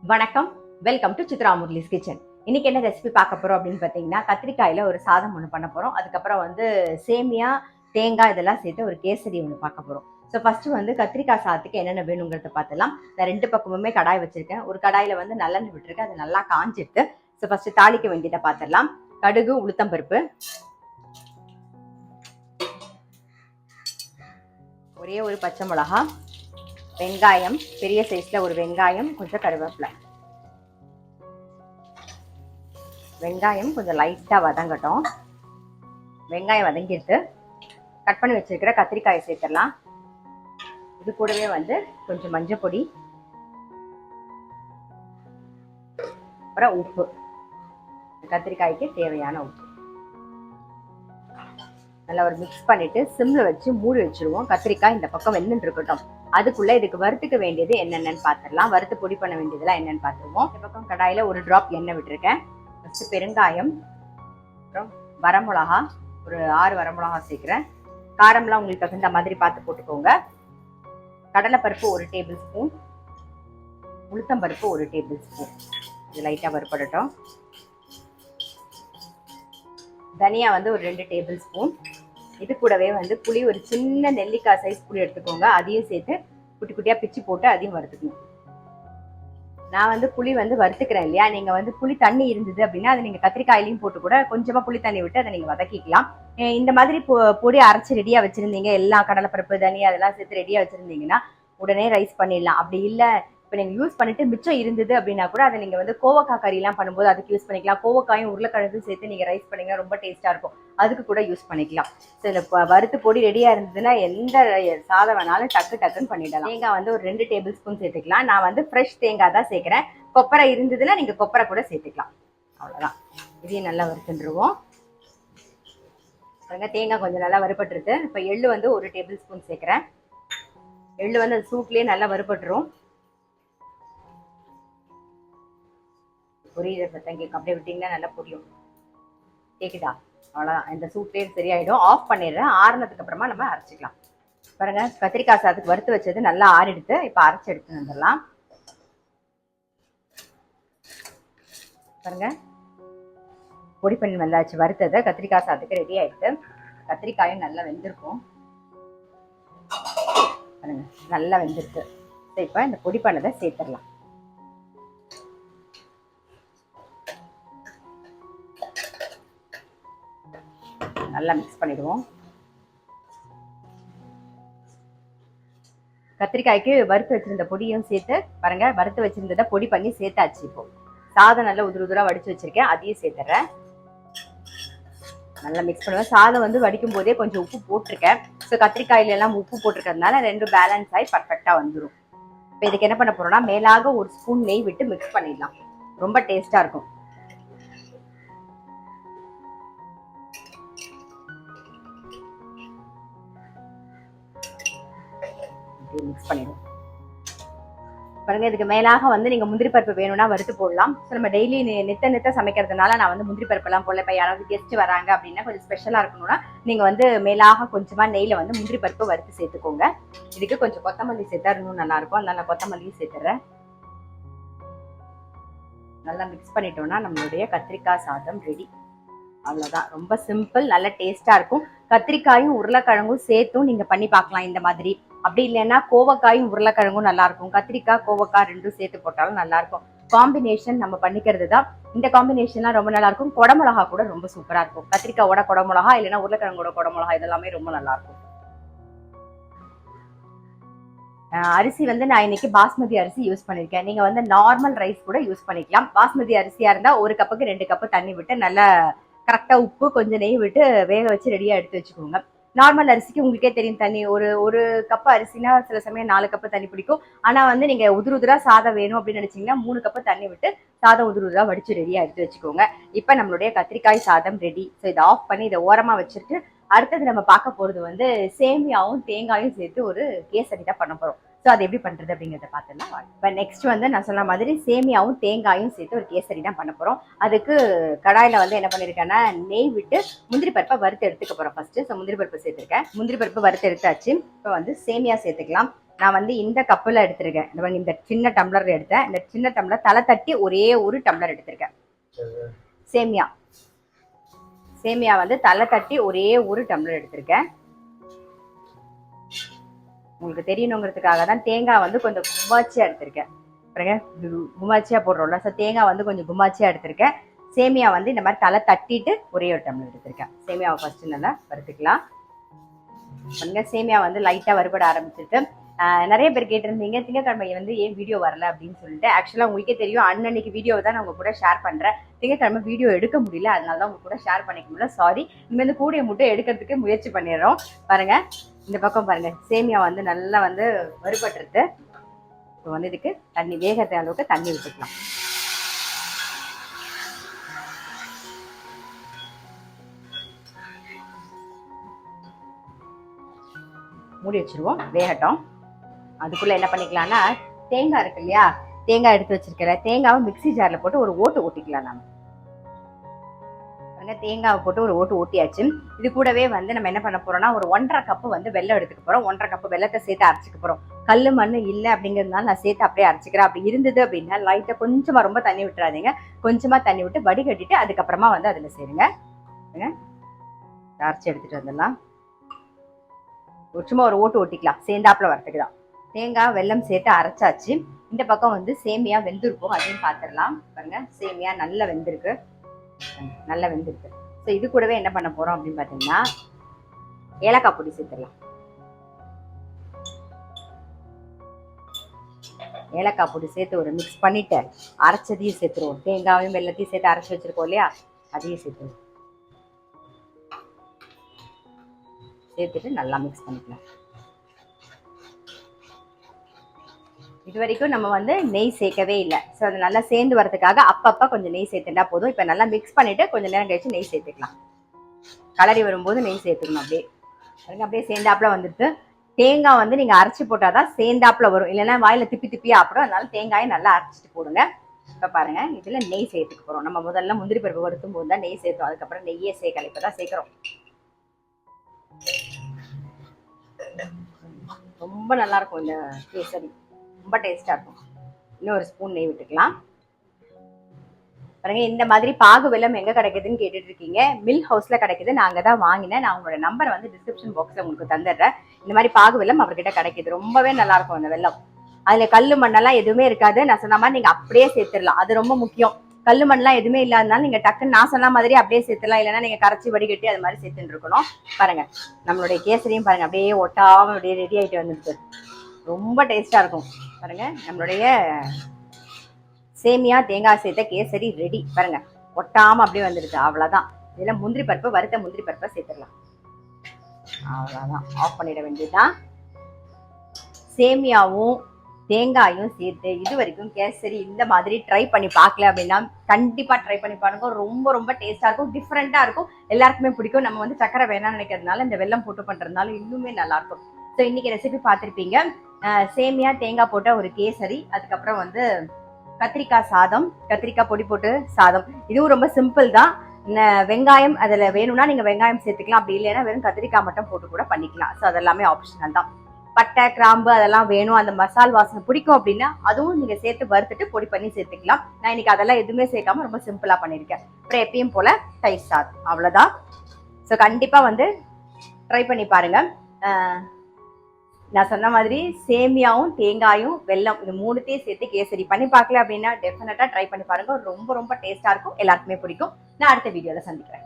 வணக்கம், welcome to Chitra Murali's kitchen. இன்னைக்கு என்ன ரெசிபி பார்க்க போறோம் அப்படின்னு பார்த்தீங்கன்னா, கத்திரிக்காயில ஒரு சாதம் ஒன்று பண்ண போறோம். அதுக்கப்புறம் சேமியா, தேங்காய் இதெல்லாம் சேர்த்து ஒரு கேசரி ஒன்று பார்க்க போறோம். ஸோ ஃபர்ஸ்ட் கத்திரிக்காய் சாதத்துக்கு என்னென்ன வேணுங்கிறத பார்த்துலாம். நான் ரெண்டு பக்கமுமே கடாய் வச்சிருக்கேன். ஒரு கடாயில நல்லெண்ணெய் விட்டுருக்கேன், அது நல்லா காஞ்சிட்டு. ஸோ ஃபர்ஸ்ட் தாளிக்க வேண்டியதை பார்த்துடலாம். கடுகு, உளுத்தம்பருப்பு, ஒரே ஒரு பச்சை மிளகா, வெங்காயம், பெரிய சைஸ்ல ஒரு வெங்காயம், கொஞ்சம் கருவேப்பிலை. வெங்காயம் கொஞ்சம் லைட்டா வதங்கட்டும். வெங்காயம் வதங்கிட்டு கட் பண்ணி வச்சிருக்கிற கத்திரிக்காயை சேர்த்துடலாம். இது கூடவே கொஞ்சம் மஞ்சள் பொடி, அப்புறம் உப்பு, கத்திரிக்காய்க்கு தேவையான உப்பு நல்லா ஒரு மிக்ஸ் பண்ணிட்டு சிம்ல வச்சு மூடி வச்சிருவோம். கத்திரிக்காய் இந்த பக்கம் வெந்துட்டு இருக்கட்டும். அதுக்குள்ள இதுக்கு வறுத்துக்க வேண்டியது என்னென்னு பார்த்துடலாம். வறுத்து பொடி பண்ண வேண்டியதெல்லாம் என்னன்னு பார்த்துருவோம். இந்த பக்கம் கடாயில ஒரு டிராப் எண்ணெய் விட்டுருக்கேன். ஃபர்ஸ்ட் பெருங்காயம், அப்புறம் வரமிளகா, ஒரு 6 வரமிளகா சேர்க்கிறேன். காரம்லாம் உங்களுக்கு தகுந்த மாதிரி பார்த்து போட்டுக்கோங்க. கடலைப்பருப்பு 1 டேபிள் ஸ்பூன், உளுத்தம்பருப்பு 1 டேபிள் ஸ்பூன். இது லைட்டா வறுபடட்டும். தனியா ஒரு 2 டேபிள் ஸ்பூன். இது கூடவே புளி, ஒரு சின்ன நெல்லிக்காய் சைஸ் புளி எடுத்துக்கோங்க. அதையும் சேர்த்து குட்டி குட்டியா பிச்சு போட்டு அதையும் வறுத்துக்கணும். நான் புளி வறுத்துக்கிறேன் இல்லையா, நீங்க புளி தண்ணி இருந்தது அப்படின்னா அதை நீங்க கத்திரிக்காயிலையும் போட்டு கூட கொஞ்சமா புளி தண்ணி விட்டு அதை நீங்க வதக்கிக்கலாம். இந்த மாதிரி பொடி அரைச்சு ரெடியா வச்சிருந்தீங்க, எல்லா கடலைப்பருப்பு, தனியா அதெல்லாம் சேர்த்து ரெடியா வச்சிருந்தீங்கன்னா உடனே ரைஸ் பண்ணிடலாம். அப்படி இல்லை, இப்போ நீங்கள் யூஸ் பண்ணிட்டு மிச்சம் இருந்தது அப்படின்னா கூட அதை நீங்கள் கோவக்காய் கறிலாம் பண்ணும்போது அதுக்கு யூஸ் பண்ணிக்கலாம். கோவக்காயும் உருளைக்கிழங்கும் சேர்த்து நீங்கள் ரைஸ் பண்ணிங்கன்னா ரொம்ப டேஸ்ட்டாக இருக்கும், அதுக்கு கூட யூஸ் பண்ணிக்கலாம். ஸோ இந்த வறுத்து பொடி ரெடியாக இருந்ததுன்னா எந்த சாதம் வேணாலும் டக்குன்னு பண்ணிடலாம். தேங்காய் ஒரு 2 டேபிள் ஸ்பூன் சேர்த்துக்கலாம். நான் ஃப்ரெஷ் தேங்காய் தான் சேர்க்குறேன். கொப்பரை இருந்ததுன்னா நீங்கள் கொப்பரை கூட சேர்த்துக்கலாம். அவ்வளோதான். இதையும் நல்லா வறுத்துருவோம். தேங்காய் கொஞ்சம் நல்லா வறுபட்டுருது. இப்போ எள்ளு 1 டேபிள் ஸ்பூன் சேர்க்குறேன். எள்ளு அந்த சூட்லேயே நல்லா வறுபட்டுரும். பொரியிற சத்தம் கேட்கும், அப்படியே விட்டிங்கன்னா நல்லா பொரியும். கேக்குதா? அவ்வளோதான். இந்த சூட்லேயே சரியாயிடும். ஆஃப் பண்ணிடுறேன். ஆறுனதுக்கு அப்புறமா நம்ம அரைச்சிக்கலாம். பாருங்க, கத்திரிக்காய் சாதத்துக்கு வறுத்து வச்சது நல்லா ஆறிடுத்து. இப்போ அரைச்சி எடுத்து வந்துடலாம். பாருங்க, பொடி பண்ணி வந்தாச்சு. வறுத்ததை கத்திரிக்காய் சாதத்துக்கு ரெடி ஆயிடுது. கத்திரிக்காயும் நல்லா வெந்திருக்கும். பாருங்க, நல்லா வெந்திருக்கு. இப்போ இந்த பொடி பண்ணதை சேர்த்துடலாம். நல்லா மிக்ஸ் பண்ணிடுவோம். கத்திரிக்காய்க்கு வறுத்து வச்சிருந்த பொடியும் சேர்த்து பாருங்க, வறுத்து வச்சிருந்ததை பொடி பண்ணி சேர்த்தாச்சு. இப்போ சாதம் நல்லா உதிர வடிச்சு வச்சிருக்கேன், அதையும் சேர்த்துறேன். நல்லா மிக்ஸ் பண்ணுவேன். சாதம் வடிக்கும் போதே கொஞ்சம் உப்பு போட்டிருக்கேன். ஸோ கத்திரிக்காயில எல்லாம் உப்பு போட்டிருக்கிறதுனால 2 பேலன்ஸ் ஆகி பர்ஃபெக்டா வந்துடும். இப்போ இதுக்கு என்ன பண்ண போறோம்னா, மேலாக 1 ஸ்பூன் நெய் விட்டு மிக்ஸ் பண்ணிடலாம். ரொம்ப டேஸ்டா இருக்கும். மிக்ஸ் பண்ணிடுவோம். பாருங்க, இதுக்கு மேலாக நீங்க முந்திரி பருப்பு வேணும்னா வறுத்து போடலாம். ஸோ நம்ம டெய்லி நித்த சமைக்கிறதுனால நான் முந்திரி பருப்பு எல்லாம் போடல. இப்போ யாராவது கெஸ்ட் வராங்க அப்படின்னா கொஞ்சம் ஸ்பெஷலா இருக்கணும்னா நீங்க மேலாக கொஞ்சமா நெய்ல முந்திரி பருப்பு வறுத்து சேர்த்துக்கோங்க. இதுக்கு கொஞ்சம் கொத்தமல்லி சேர்த்தா இன்னும் நல்லா இருக்கும். அதனால நான் கொத்தமல்லியும் சேர்த்துறேன். நல்லா மிக்ஸ் பண்ணிட்டோம்னா நம்மளுடைய கத்திரிக்காய் சாதம் ரெடி. அவ்வளவுதான். ரொம்ப சிம்பிள், நல்ல டேஸ்டா இருக்கும். கத்திரிக்காயும் உருளைக்கிழங்கும் சேர்த்தும் நீங்க பண்ணி பார்க்கலாம் இந்த மாதிரி. அப்படி இல்லைன்னா கோவக்காயும் உருளைக்கிழங்கும் நல்லா இருக்கும். கத்திரிக்காய் கோவக்காய் 2 சேர்த்து போட்டாலும் நல்லா இருக்கும். காம்பினேஷன் நம்ம பண்ணிக்கிறது தான். இந்த காம்பினேஷன்லாம் ரொம்ப நல்லா இருக்கும். குடமிளகா கூட ரொம்ப சூப்பரா இருக்கும். கத்திரிக்காயோட குடமிளகா இல்லைன்னா உருளைக்கிழங்கோட குடமிளகா இதெல்லாமே ரொம்ப நல்லா இருக்கும். அரிசி நான் இன்னைக்கு பாஸ்மதி அரிசி யூஸ் பண்ணிருக்கேன். நீங்க நார்மல் ரைஸ் கூட யூஸ் பண்ணிக்கலாம். பாஸ்மதி அரிசியா இருந்தா 1 கப்புக்கு 2 கப்பு தண்ணி விட்டு நல்லா கரெக்டா உப்பு கொஞ்சம் நெய் விட்டு வேக வச்சு ரெடியா எடுத்து வச்சுக்கோங்க. நார்மல் அரிசிக்கு உங்களுக்கே தெரியும், தண்ணி ஒரு கப்பு அரிசினா சில சமயம் 4 கப்பு தண்ணி பிடிக்கும். ஆனா நீங்க உதிரா சாதம் வேணும் அப்படின்னு நினைச்சீங்கன்னா 3 கப்பு தண்ணி விட்டு சாதம் உதிரா வடிச்சு ரெடியா எடுத்து வச்சுக்கோங்க. இப்ப நம்மளுடைய கத்திரிக்காய் சாதம் ரெடி. ஸோ இதை ஆஃப் பண்ணி இதை ஓரமா வச்சுட்டு அடுத்தது நம்ம பார்க்க போறது சேமியாவும் தேங்காயும் சேர்த்து ஒரு கேசரி தான் பண்ண போறோம். ஸோ அது எப்படி பண்றது அப்படிங்கிறத பார்த்துலாம். இப்போ நெக்ஸ்ட் நான் சொன்ன மாதிரி சேமியாவும் தேங்காயும் சேர்த்து ஒரு கேசரி தான் பண்ண போறோம். அதுக்கு கடாயில என்ன பண்ணிருக்கேன்னா, நெய் விட்டு முந்திரி பருப்பை வறுத்து எடுத்துக்க போறோம் ஃபர்ஸ்ட். ஸோ முந்திரி பருப்பு சேர்த்துருக்கேன். முந்திரி பருப்பு வறுத்து எடுத்தாச்சு. இப்போ சேமியா சேர்த்துக்கலாம். நான் வந்து இந்த கப்பில் எடுத்திருக்கேன். இந்த சின்ன டம்ளர் எடுத்தேன். இந்த சின்ன டம்ளர் தலை தட்டி ஒரே ஒரு டம்ளர் எடுத்திருக்கேன். சேமியா வந்து தலை தட்டி ஒரே ஒரு டம்ளர் எடுத்திருக்கேன். உங்களுக்கு தெரியணுங்கிறதுக்காக தான் தேங்காய் வந்து கொஞ்சம் கும்மாச்சியா எடுத்திருக்கேன். கும்மாச்சியா போடுறோம்ல, ஸோ தேங்காய் வந்து கொஞ்சம் கும்மாச்சியா எடுத்திருக்கேன். சேமியா வந்து இந்த மாதிரி தலை தட்டிட்டு ஒரே ஒரு டம்ளர் எடுத்திருக்கேன். சேமியாவை ஃபர்ஸ்ட் நல்லா வறுத்துக்கலாம். சேமியா வந்து லைட்டா வறுபட ஆரம்பிச்சிட்டு நிறைய பேர் கேட்டிருந்தீங்க திங்கட்கிழமை வந்து ஏன் வீடியோ வரல அப்படின்னு சொல்லிட்டு. ஆக்சுவலாக உங்களுக்கே தெரியும், அன்னன்னைக்கு வீடியோவை தான் நான் உங்க கூட ஷேர் பண்றேன். திங்கட்கிழமை வீடியோ எடுக்க முடியல, அதனால தான் உங்க கூட ஷேர் பண்ணிக்க முடியல. சாரி. இனிமேல் வந்து கூடிய முட்டை எடுக்கிறதுக்கு முயற்சி பண்ணிடுறோம். பாருங்க, இந்த பக்கம் பாருங்க, சேமியா வந்து நல்லா வந்து வறுபட்டுருது. இப்போ வந்து இதுக்கு தண்ணி வேகத்த அளவுக்கு தண்ணி விட்டுக்கலாம். மூடி வச்சிருவோம், வேகட்டும். அதுக்குள்ள என்ன பண்ணிக்கலாம்னா, தேங்காய் இருக்கு இல்லையா, தேங்காய் எடுத்து வச்சிருக்கிற தேங்காவை மிக்சி ஜார்ல போட்டு ஒரு ஓட்டு ஓட்டிக்கலாம். நம்ம தேங்காவை போட்டு ஒரு ஓட்டு ஓட்டியாச்சு. இது கூடவே வந்து நம்ம என்ன பண்ண போறோம்னா, ஒரு 1.5 கப்பு வந்து வெல்லம் எடுத்துக்க போறோம். 1.5 கப்பு வெல்லத்தை சேர்த்து அரைச்சிக்க போறோம். கல்லு மண்ணு இல்லை அப்படிங்கிறதுனால நான் சேர்த்து அப்படியே அரைச்சிக்கிறேன். அப்படி இருந்தது அப்படின்னா லைட்டா கொஞ்சமா, ரொம்ப தண்ணி விட்டுறாதீங்க, கொஞ்சமா தண்ணி விட்டு வடிகட்டிட்டு அதுக்கப்புறமா வந்து அதுல சேருங்க. அரைச்சி எடுத்துட்டு வந்துடலாம். சும்மா ஒரு ஓட்டு ஓட்டிக்கலாம், சேர்ந்தாப்புல வரத்துக்கு தான். தேங்காய் வெல்லம் சேர்த்து அரைச்சாச்சு. இந்த பக்கம் வந்து சேமியா வெந்திருக்கும், அதையும் பார்த்துடலாம். பாருங்க, சேமியா நல்லா வெந்திருக்கு, நல்லா வெந்திருக்கு. ஸோ இது கூடவே என்ன பண்ண போறோம் அப்படின்னு பார்த்தீங்கன்னா, ஏலக்காய் பொடி சேர்த்துடலாம். ஏலக்காய் பொடி சேர்த்து ஒரு மிக்ஸ் பண்ணிட்டு அரைச்சதையும் சேர்த்துருவோம். தேங்காயும் வெல்லத்தையும் சேர்த்து அரைச்சி வச்சிருக்கோம் இல்லையா, அதையும் சேர்த்துருவோம். சேர்த்துட்டு நல்லா மிக்ஸ் பண்ணிக்கலாம். இது வரைக்கும் நம்ம வந்து நெய் சேர்க்கவே இல்லை. ஸோ அது நல்லா சேர்ந்து வரதுக்காக அப்பப்போ கொஞ்சம் நெய் சேர்த்துட்டா போதும். இப்போ நல்லா மிக்ஸ் பண்ணிட்டு கொஞ்சம் நேரம் கழிச்சு நெய் சேர்த்துக்கலாம். கலரி வரும்போது நெய் சேர்த்துக்கணும். அப்படியே சேர்ந்தாப்புல வந்துட்டு, தேங்காய் வந்து நீங்க அரைச்சி போட்டாதான் சேர்ந்தாப்புல வரும், இல்லைன்னா வாயில திப்பி திப்பியா ஆப்பிடும். அதனால தேங்காயை நல்லா அரைச்சிட்டு போடுங்க. இப்போ பாருங்க, இதுல நெய் சேர்த்துக்க போறோம். நம்ம முதல்ல முந்திரி பருப்பு வறுத்தும் போது தான் நெய் சேர்த்தோம், அதுக்கப்புறம் நெய்யே சேர்க்கல, இப்பதான் சேர்க்கிறோம். ரொம்ப நல்லா இருக்கும் இந்த கேசரி, ரொம்ப டேஸ்டா இருக்கும். இன்னும் ஒரு ஸ்பூன் நெய் விட்டுக்கலாம். பாருங்க, இந்த மாதிரி பாகு வெல்லம் எங்க கிடைக்குதுன்னு கேட்டுட்டு இருக்கீங்க. மில் ஹவுஸ்ல கிடைக்குது, நான் அங்கதான் வாங்கினேன். நான் உங்களோட நம்பரை வந்து டிஸ்கிரிப்ஷன் பாக்ஸ்ல உங்களுக்கு தந்துடுறேன். இந்த மாதிரி பாகு வெல்லம் அவர்கிட்ட கிடைக்குது, ரொம்பவே நல்லா இருக்கும் அந்த வெல்லம். அதுல கல்லு மண்ணெல்லாம் எதுவுமே இருக்காது. நான் சொன்ன மாதிரி நீங்க அப்படியே சேர்த்துடலாம், அது ரொம்ப முக்கியம். கல்லு மண்ணெல்லாம் எதுவுமே இல்லாதனால நீங்க டக்குன்னு நான் சொன்ன மாதிரி அப்படியே சேர்த்துலாம், இல்லைன்னா நீங்க கரைச்சி வடிகட்டி அது மாதிரி சேர்த்துட்டு இருக்கணும். பாருங்க, நம்மளுடைய கேசரியும் பாருங்க அப்படியே ஒட்டாம அப்படியே ரெடி ஆயிட்டு வந்துருக்கு, ரொம்ப டேஸ்டா இருக்கும். பாருங்க, நம்மளுடைய சேமியா தேங்காய் சேர்த்த கேசரி ரெடி. பாருங்க, ஒட்டாம அப்படியே வந்துருக்கு. அவ்வளவுதான். இதுல முந்திரி பருப்பு, வறுத்த முந்திரி பருப்பை சேர்த்துடலாம். அவ்வளவுதான், ஆஃப் பண்ணிட வேண்டியதுதான். சேமியாவும் தேங்காயும் சேர்த்து இது வரைக்கும் கேசரி இந்த மாதிரி ட்ரை பண்ணி பார்க்கல அப்படின்னா கண்டிப்பா ட்ரை பண்ணி பாருங்க. ரொம்ப ரொம்ப டேஸ்டா இருக்கும், டிஃப்ரெண்டா இருக்கும், எல்லாருக்குமே பிடிக்கும். நம்ம வந்து சக்கரை வேணாம்னு நினைக்கிறதுனால இந்த வெல்லம் போட்டு பண்றதுனால இன்னுமே நல்லா இருக்கும். ஸோ இன்னைக்கு ரெசிபி பார்த்துருப்பீங்க. சேமியா தேங்காய் போட்ட ஒரு கேசரி, அதுக்கப்புறம் வந்து கத்திரிக்காய் சாதம், கத்திரிக்காய் பொடி போட்டு சாதம். இதுவும் ரொம்ப சிம்பிள் தான். வெங்காயம் அதில் வேணும்னா நீங்க வெங்காயம் சேர்த்துக்கலாம், அப்படி இல்லைன்னா வெறும் கத்திரிக்காய் மட்டும் போட்டு கூட பண்ணிக்கலாம். ஸோ அதெல்லாமே ஆப்ஷனல் தான். பட்டை கிராம்பு அதெல்லாம் வேணும், அந்த மசால் வாசனை பிடிக்கும் அப்படின்னா அதுவும் நீங்க சேர்த்து வறுத்துட்டு பொடி பண்ணி சேர்த்துக்கலாம். நான் இன்னைக்கு அதெல்லாம் எதுவுமே சேர்க்காம ரொம்ப சிம்பிளா பண்ணியிருக்கேன். அப்புறம் எப்பயும் போல தயிர் சாதம், அவ்வளவுதான். ஸோ கண்டிப்பா வந்து ட்ரை பண்ணி பாருங்க. நான் சொன்ன மாதிரி சேமியாவும் தேங்காயும் வெல்லம் இது மூணுத்தையும் சேர்த்து கேசரி பண்ணி பார்க்கல அப்படின்னா டெஃபினட்டா ட்ரை பண்ணி பாருங்க. ரொம்ப ரொம்ப டேஸ்டா இருக்கும், எல்லாருக்குமே பிடிக்கும். நான் அடுத்த வீடியோல சந்திக்கிறேன்.